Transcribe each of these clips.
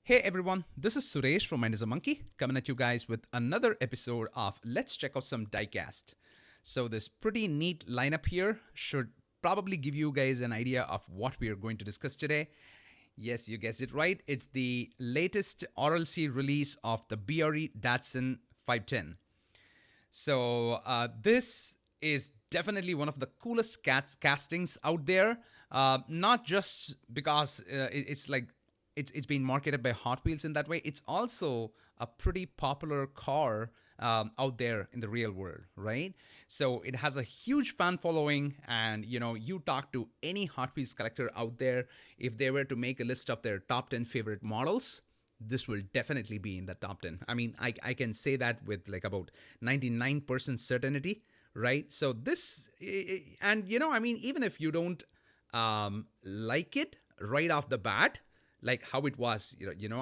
Hey everyone, this is Suresh from Mind is a Monkey coming at you guys with another episode of Let's Check Out Some Diecast. So, this pretty neat lineup here should probably give you guys an idea of what we are going to discuss today. Yes, you guessed it right. It's the latest RLC release of the BRE Datsun 510. This is definitely one of the coolest castings out there. Not just because it's like it's been marketed by Hot Wheels in that way. It's also a pretty popular car out there in the real world, right? So it has a huge fan following, and you talk to any Hot Wheels collector out there, if they were to make a list of their top 10 favorite models, this will definitely be in the top 10. I mean, I can say that with like about 99% certainty, right? So this, and I mean, even if you don't like it right off the bat, like how it was,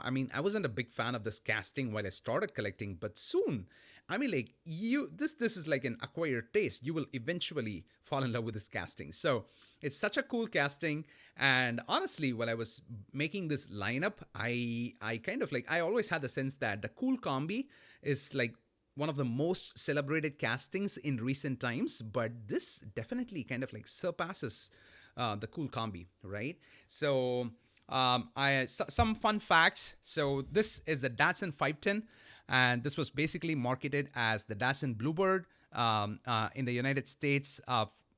I mean, I wasn't a big fan of this casting while I started collecting, but soon, I mean, like this is like an acquired taste. You will eventually fall in love with this casting. So it's such a cool casting. And honestly, while I was making this lineup, I kind of like, I always had the sense that the Kool Kombi is like one of the most celebrated castings in recent times, but this definitely kind of like surpasses the Kool Kombi, right? So some fun facts. So this is the Datsun 510, and this was basically marketed as the Datsun Bluebird in the United States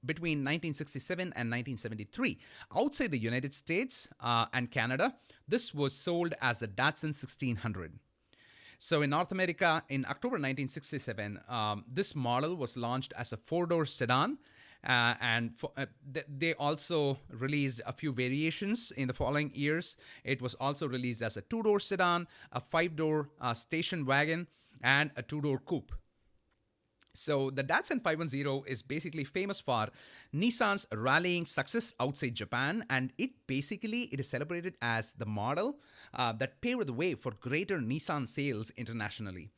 between 1967 and 1973. Outside the United States and Canada, this was sold as the Datsun 1600. So in North America, in October 1967, this model was launched as a four-door sedan. They also released a few variations in the following years. It was also released as a two-door sedan, a five-door station wagon, and a two-door coupe. So the Datsun 510 is basically famous for Nissan's rallying success outside Japan, and it is celebrated as the model that paved the way for greater Nissan sales internationally.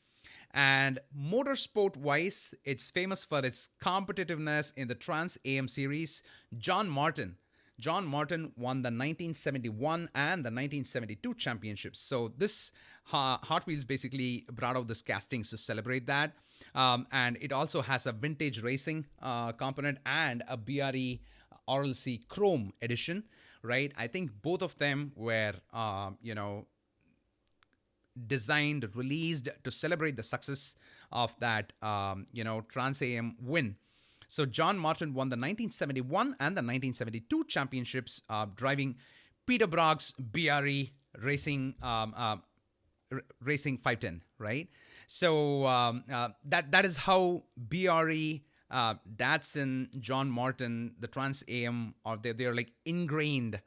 And motorsport wise, it's famous for its competitiveness in the Trans AM series. John Martin won the 1971 and the 1972 championships. So this Hot Wheels basically brought out this castings to celebrate that. And it also has a vintage racing component and a BRE RLC Chrome edition, right? I think both of them were, designed, released to celebrate the success of that, Trans AM win. So John Martin won the 1971 and the 1972 championships, driving Peterbrog's BRE racing 510, right? So that is how BRE, Datsun, John Martin, the Trans AM, or they're like ingrained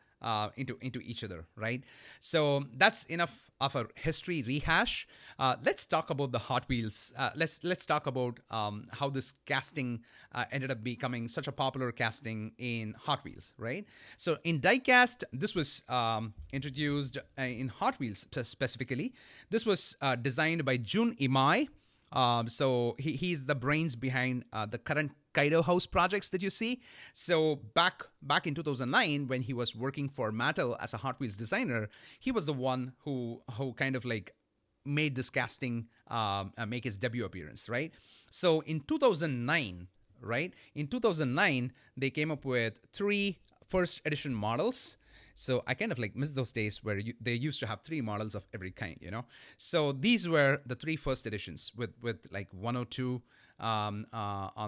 into each other, right? So that's enough of a history rehash. Let's talk about the Hot Wheels. Let's talk about how this casting ended up becoming such a popular casting in Hot Wheels, right? So in diecast, this was introduced in Hot Wheels specifically. This was designed by Jun Imai. So he's the brains behind the current Kaido House projects that you see. So back in 2009, when he was working for Mattel as a Hot Wheels designer, he was the one who kind of like made this casting make his debut appearance, right? So in 2009, they came up with three first edition models. So I kind of like miss those days where they used to have three models of every kind, So these were the three first editions with like 102 on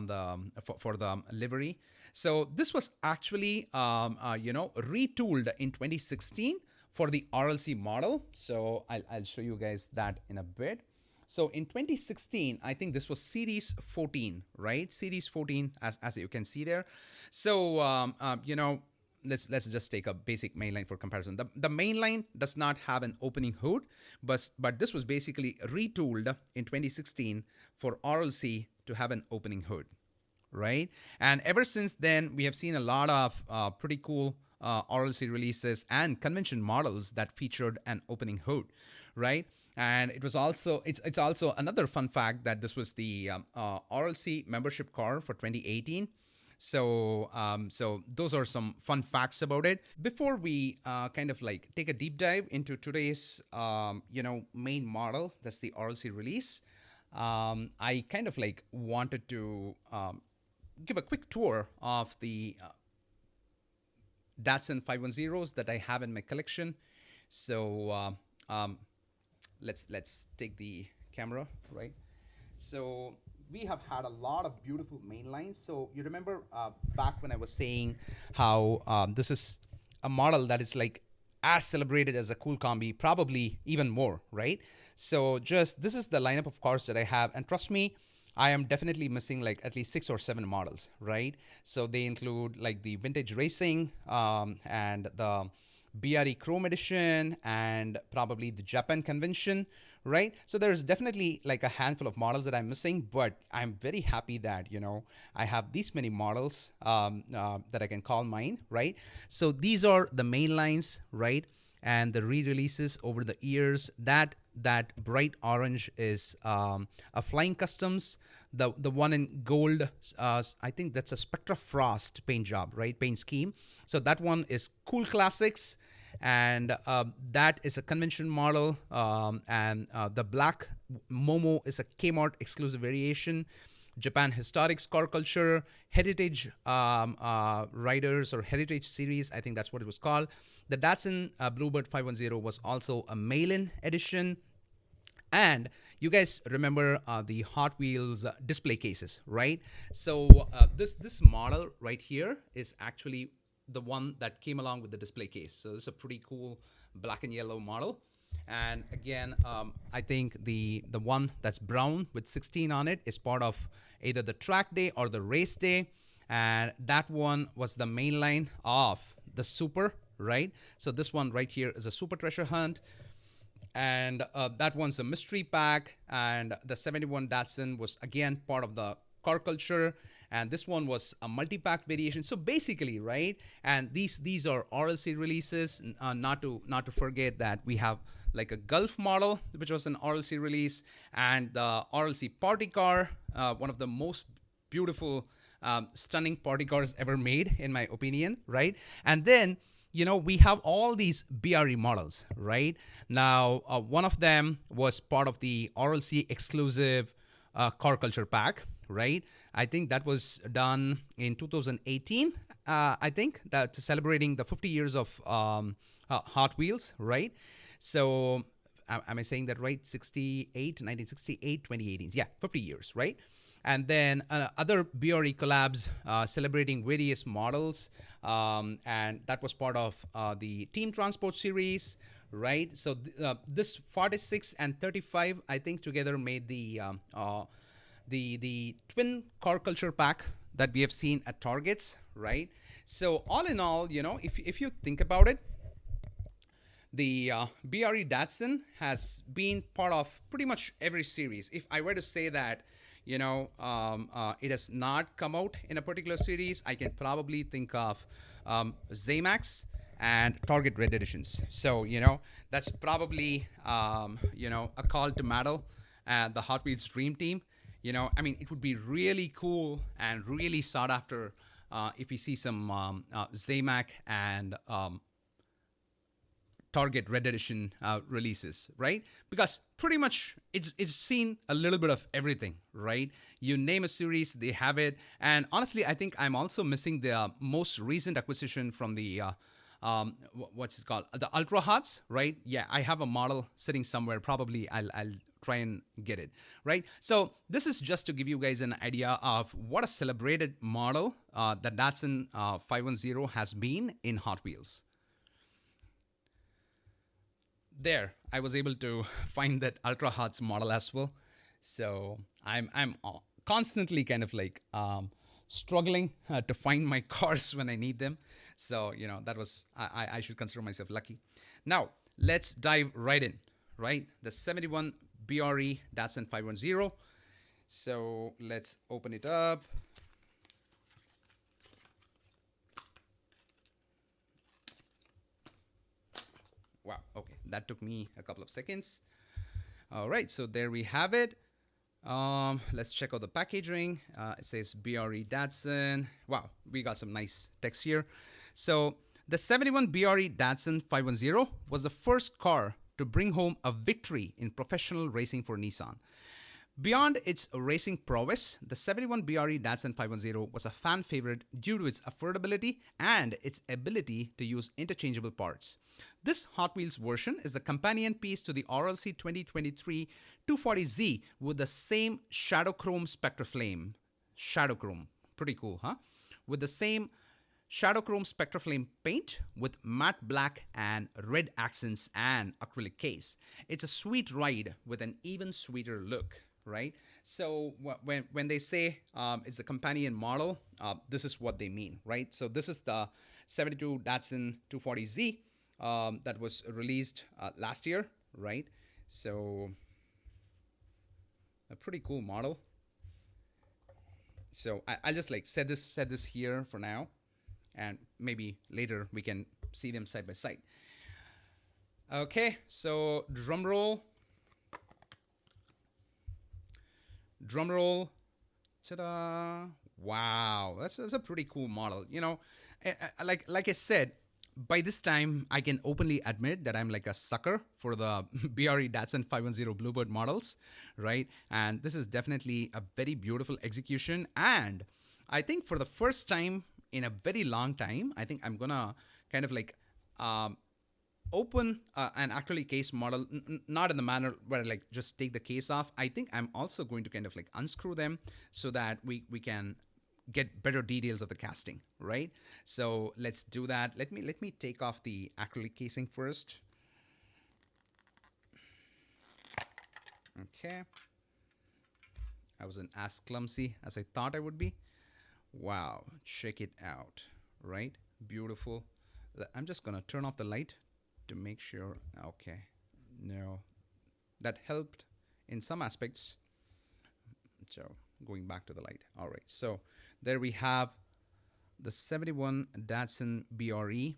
the for the livery. So this was actually retooled in 2016 for the RLC model. So I'll show you guys that in a bit. So in 2016, I think this was Series 14, right? Series 14, as you can see there. So let's just take a basic mainline for comparison. The mainline does not have an opening hood, but this was basically retooled in 2016 for RLC to have an opening hood, right? And ever since then, we have seen a lot of pretty cool RLC releases and convention models that featured an opening hood, right? And it's also another fun fact that this was the RLC membership car for 2018. So those are some fun facts about it. Before we kind of like take a deep dive into today's main model, that's the RLC release. I kind of like wanted to give a quick tour of the Datsun 510s that I have in my collection. So let's take the camera, right? So we have had a lot of beautiful main lines. So you remember back when I was saying how this is a model that is like as celebrated as a Kool Kombi, probably even more, right? So just this is the lineup of cars that I have, and trust me, I am definitely missing like at least 6 or 7 models, right? So they include like the vintage racing and the BRE Chrome Edition and probably the Japan Convention, right? So there's definitely like a handful of models that I'm missing, but I'm very happy that, I have these many models that I can call mine, right? So these are the main lines, right? And the re-releases over the years. That bright orange is a Flying Customs. The one in gold, I think that's a Spectrafrost paint job, right? Paint scheme. So that one is Cool Classics, and that is a convention model. And the black Momo is a Kmart exclusive variation. Japan Historics Car Culture, Heritage Riders or Heritage Series, I think that's what it was called. The Datsun Bluebird 510 was also a mail-in edition. And you guys remember the Hot Wheels display cases, right? So this model right here is actually the one that came along with the display case. So this is a pretty cool black and yellow model. And again, I think the one that's brown with 16 on it is part of either the track day or the race day. And that one was the main line of the Super, right? So this one right here is a Super Treasure Hunt. And that one's a mystery pack. And the 71 Datsun was again part of the car culture. And this one was a multi-pack variation. So basically, right? And these are RLC releases. Not to forget that we have like a Gulf model, which was an RLC release, and the RLC party car, one of the most beautiful, stunning party cars ever made, in my opinion, right? And then, we have all these BRE models, right? Now, one of them was part of the RLC exclusive car culture pack, right? I think that was done in 2018. I think that celebrating the 50 years of Hot Wheels, right? So am I saying that right? 1968, 2018. Yeah, 50 years, right? And then other BRE collabs celebrating various models. And that was part of the Team Transport series, right? So this 46 and 35, I think together made the twin car culture pack that we have seen at Targets, right? So all in all, if you think about it, the BRE Datsun has been part of pretty much every series. If I were to say that, it has not come out in a particular series, I can probably think of Zamac and Target Red Editions. So, that's probably, a call to battle the Hot Wheels Dream Team. It would be really cool and really sought after if we see some Zamac and Target Red Edition releases, right? Because pretty much it's seen a little bit of everything, right? You name a series, they have it. And honestly, I think I'm also missing the most recent acquisition from the what's it called? The Ultra Hots, right? Yeah, I have a model sitting somewhere. Probably I'll try and get it, right? So this is just to give you guys an idea of what a celebrated model that Datsun 510 has been in Hot Wheels. There, I was able to find that Ultra Hots model as well. So I'm constantly kind of like struggling to find my cars when I need them. So that was I should consider myself lucky. Now let's dive right in. Right, the 71 BRE Datsun 510. So let's open it up. Wow, okay, that took me a couple of seconds. All right, so there we have it. Let's check out the packaging. It says BRE Datsun. Wow, we got some nice text here. So the 71 BRE Datsun 510 was the first car to bring home a victory in professional racing for Nissan. Beyond its racing prowess, the 71 BRE Datsun 510 was a fan favorite due to its affordability and its ability to use interchangeable parts. This Hot Wheels version is the companion piece to the RLC 2023 240Z with the same Shadowchrome Spectraflame. Shadowchrome, pretty cool, huh? With the same Shadowchrome Spectraflame paint with matte black and red accents and acrylic case. It's a sweet ride with an even sweeter look, right? So when they say it's a companion model, this is what they mean, right? So this is the 72 Datsun 240Z that was released last year, right? So a pretty cool model. So I'll just like set this here for now, and maybe later we can see them side by side. Okay, so drum roll. Ta-da! Wow, that's a pretty cool model. You know, like I said, by this time I can openly admit that I'm like a sucker for the BRE Datsun 510 Bluebird models, right? And this is definitely a very beautiful execution. And I think for the first time in a very long time, I think I'm gonna kind of like open an acrylic case model, not in the manner where I like just take the case off. I think I'm also going to kind of like unscrew them so that we can get better details of the casting, right? So let's do that. Let me take off the acrylic casing first. Okay. I wasn't as clumsy as I thought I would be. Wow, check it out, right? Beautiful. I'm just gonna turn off the light to make sure. Okay, no, that helped in some aspects. So going back to the light. All right, so there we have the 71 Datsun BRE,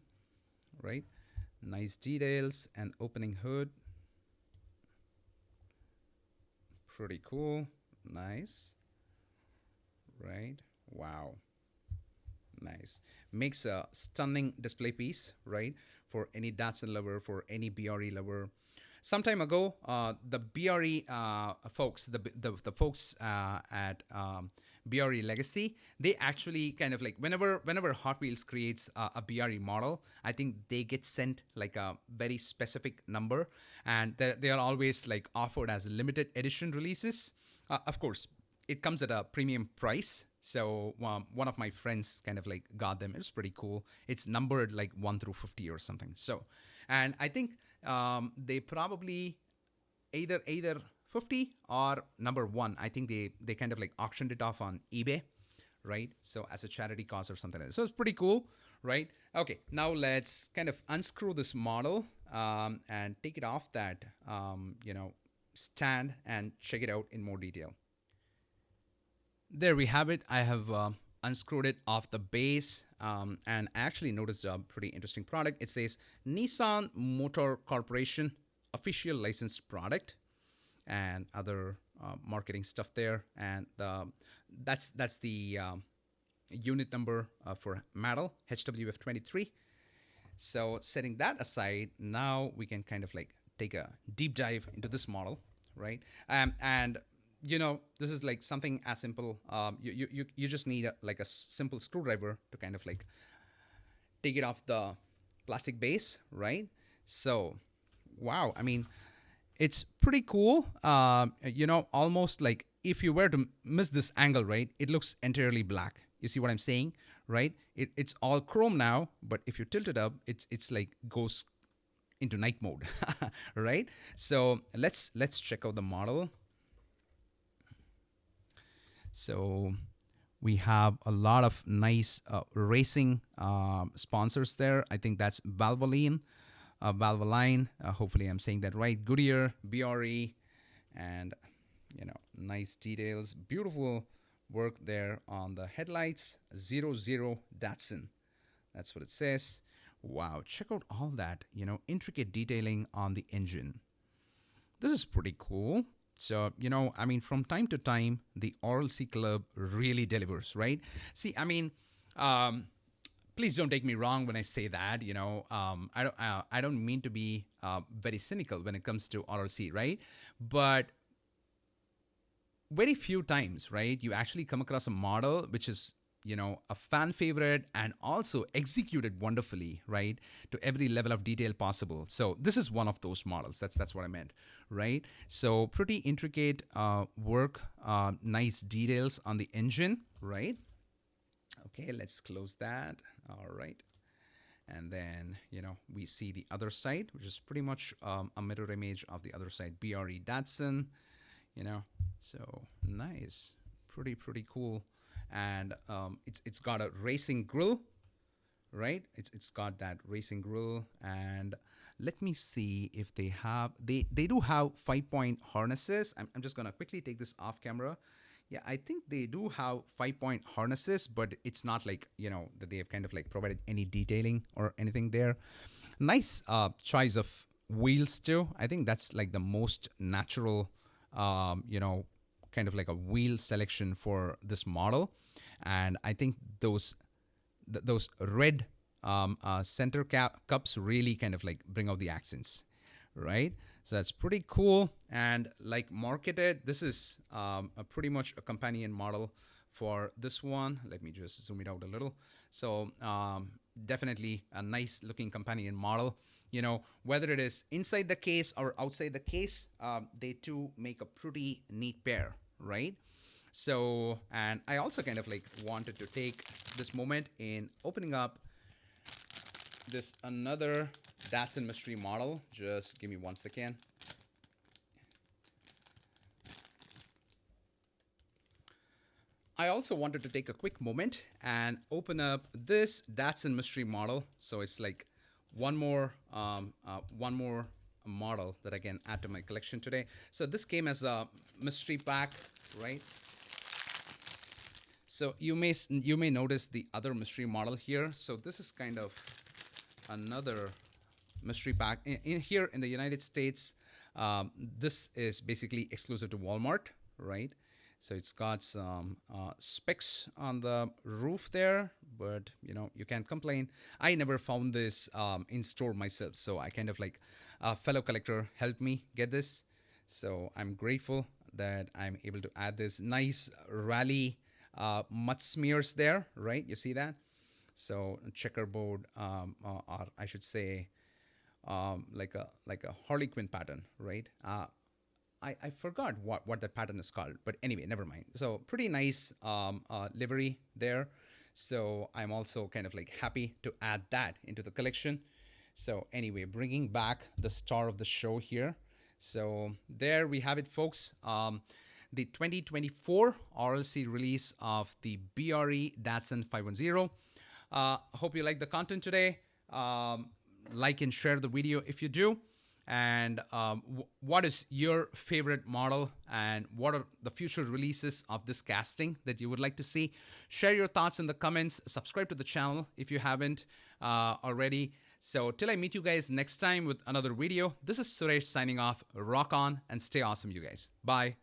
right? Nice details and opening hood. Pretty cool. Nice, right? Wow, nice. Makes a stunning display piece, right? For any Datsun lover, for any BRE lover. Some time ago, the BRE folks, the folks at BRE Legacy, they actually kind of like whenever Hot Wheels creates a BRE model, I think they get sent like a very specific number, and they are always like offered as limited edition releases. Of course, it comes at a premium price. So one of my friends kind of like got them. It was pretty cool. It's numbered like 1 through 50 or something. So, and I think they probably either 50 or number 1. I think they kind of like auctioned it off on eBay, right? So as a charity cause or something like that. So it's pretty cool, right? Okay, now let's kind of unscrew this model and take it off that stand and check it out in more detail. There we have it. I have unscrewed it off the base, and I actually noticed a pretty interesting product. It says Nissan Motor Corporation official licensed product, and other marketing stuff there. And that's the unit number for model HWF23. So setting that aside, now we can kind of like take a deep dive into this model, right? And this is like something as simple. You just need like a simple screwdriver to kind of like take it off the plastic base, right? So, wow. I mean, it's pretty cool. Almost like if you were to miss this angle, right, it looks entirely black. You see what I'm saying, right? It's all chrome now, but if you tilt it up, it's like goes into night mode, right? So let's check out the model. So we have a lot of nice racing sponsors there. I think that's Valvoline. Hopefully I'm saying that right. Goodyear, BRE, and nice details. Beautiful work there on the headlights. 00 Datsun. That's what it says. Wow, check out all that, intricate detailing on the engine. This is pretty cool. So, you know, I mean, from time to time, the RLC Club really delivers, right? See, I mean, please don't take me wrong when I say that. You know, I don't mean to be very cynical when it comes to RLC, right? But very few times, right, you actually come across a model which is, you know, a fan favorite and also executed wonderfully, right, to every level of detail possible. So this is one of those models. That's what I meant, right? So pretty intricate work, nice details on the engine, right? Okay, let's close that. All right. And then, you know, we see the other side, which is pretty much a mirror image of the other side, BRE Datsun, you know, so nice, pretty cool. And it's got a racing grill, right? It's got that racing grill. And let me see if they have, they do have 5-point harnesses. I'm just gonna quickly take this off camera. Yeah, I think they do have 5-point harnesses, but it's not like, you know, that they have kind of like provided any detailing or anything there. Nice choice of wheels too. I think that's like the most natural, you know, kind of like a wheel selection for this model. And I think those red center cups really kind of like bring out the accents, right? So that's pretty cool. And like marketed, this is pretty much a companion model for this one. Let me just zoom it out a little. So definitely a nice looking companion model. You know, whether it is inside the case or outside the case, they two make a pretty neat pair, right? So, and I also kind of like wanted to take this moment in opening up this another Datsun mystery model. Just give me 1 second. I also wanted to take a quick moment and open up this Datsun mystery model. So it's like one more model that I can add to my collection today. So this came as a mystery pack, right? So you may notice the other mystery model here. So this is kind of another mystery pack. Here in the United States, this is basically exclusive to Walmart, right? So it's got some specs on the roof there, but you know, you can't complain. I never found this in store myself, so I kind of like a fellow collector helped me get this. So I'm grateful that I'm able to add this nice rally mud smears there, right? You see that? So checkerboard, or I should say, like a Harley Quinn pattern, right? I forgot what that pattern is called, but anyway, never mind. So pretty nice livery there. So I'm also kind of like happy to add that into the collection. So anyway, bringing back the star of the show here. So there we have it, folks. The 2024 RLC release of the BRE Datsun 510. Hope you like the content today. Like and share the video if you do. And what is your favorite model, and what are the future releases of this casting that you would like to see? Share your thoughts in the comments. Subscribe to the channel if you haven't already. So till I meet you guys next time with another video, this is Suresh signing off. Rock on and stay awesome, you guys. Bye.